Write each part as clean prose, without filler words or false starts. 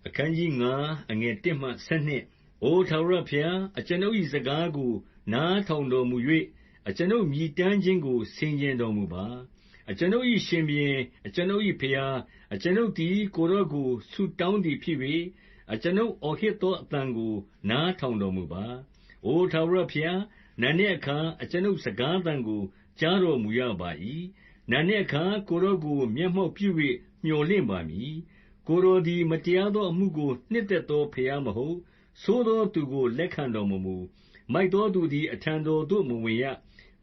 အခန်းကြီး9အငယ်1မှ12အိုထာဝရဘုရားအကျွန်ုပ်၏စကားကိုနားထောင်တော်မူ၍အကျွန်ုပ်မြည်တမ်းခြင်းကိုဆင်ခြင်တော်မူပါအကျွန်ုပ်၏ရှင်ဘုရင်အကျွန်ုပ်၏ဘုရားအကျွန်ုပ်သည်ကိုယ်တော်ကိုဆုတောင်းသည်ဖြစ်၍အကျွန်ုပ်အော်ဟစ်သောအသံကိုနားထောင်တော်မူပါအိုထာဝရဘုရားနံနက်အခါအကျွန်ုပ်စကားသံကိုကြားတော်မူရပါ၏နံနက်အခါကိုယ်တော်ကိုမျက်မှောက်ပြု၍မြော်လင့်ပါမည်ကိုယ်တော်သည်မတရားသောအမှုကိုနှစ်သက်သောဘုရားမဟုတ်ဆိုးသောသူကိုလက်ခံတော်မမူမိုက်သောသူသည်အထံတော်သို့မဝင်ရ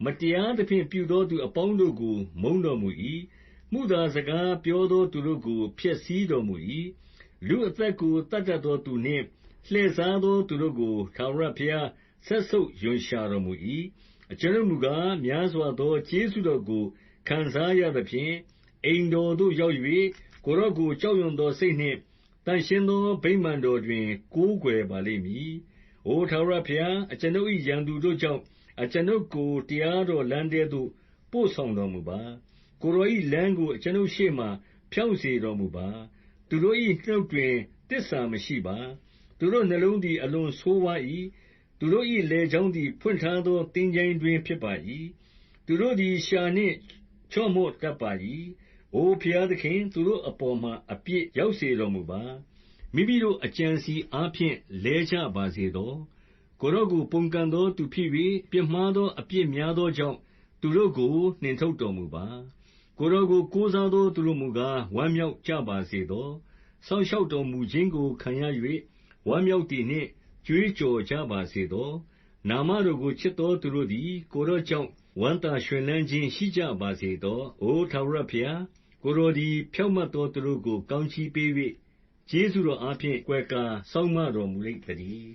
မတရားသဖြင့်ပြုသောသူအပေါင်းတို့ကိုမုန်းတော်မူ၏မုသာစကားပြောသောသူတို့ကိုဖျက်ဆီးတော်မူ၏လူအသက်ကိုတတ်တတ်သောသူနှင့်လှည့်စားသောသူတို့ကိုထာဝရဘုရားဆက်ဆုပ်ရွံရှာတော်မူ၏အကျွန်ုပ်မူကားများစွာသောကျေးဇူးတော်ကိုခံစားရသဖြင့်အိမ်တော်သို့ရောက်၍ကိုယ်တော်ကိုကြောက်ရွံ့သောစိတ်နှင့်သန့်ရှင်းသောဗိမာန်တော်တွင်ကိုးကွယ်ပါလိမ့်မည်။အိုထာဝရဘုရားအကျွန်ုပ်၏ရန်သူတို့ကြောင့်အကျွန်ုပ်ကိုတရားတော်လမ်းထဲသို့ပို့ဆောင်တော်မူပါ။ကိုယ်တော်၏လမ်းကိုအကျွန်ုပ်ရှေ့မှာဖြောင့်စေတော်မူပါ။သူတို့၏နှုတ်တွင်သစ္စာမရှိပါ။သူတို့နှလုံးသည်အလွန်ဆိုးဝါး၏။သူတို့၏လည်ချောင်းသည်ဖွင့်ထားသောသင်္ချိုင်းတွင်းဖြစ်ပါ၏။သူတို့သည်လျှာနှင့်ချော့မော့တတ်ပါ၏။အိုဘုရားသခင်သူတို့အပေါ်မှာအပြစ်ရောက်စေတော်မူပါ။မိမိတို့အကြံအစည်အားဖြင့်လဲကြပါစေသော။ကိုယ်တော်ကိုပုန်ကန်သောသူဖြစ်၍ပြစ်မှားသောအပြစ်များသောကြောင့်သူတို့ကိုနှင်ထုတ်တော်မူပါ။ကိုယ်တော်ကိုကိုးစားသောသူတို့မူကားဝမ်းမြောက်ကြပါစေသော။စောင့်ရှောက်တော်မူခြင်းကိုခံရ၍ဝမ်းမြောက်သည်နှင့်ကြွေးကြော်ကြပါစေသော။နာမတော်ကိုချစ်သောသူတို့သည်ကိုယ်တော်ကြောင့်ဝမ်းသာရွှင်လန်းခြင်းရှိကြပါစေသော။အိုထာဝရဘုရားကိုယ်တော်သည်ဖြောင့်မတ်သောသူတို့ကိုကောင်းချီးပေး၍ကျေးဇူးတော်အားဖြင့်ကွယ်ကာစောင့်မတော်မူလိမ့်သတည်း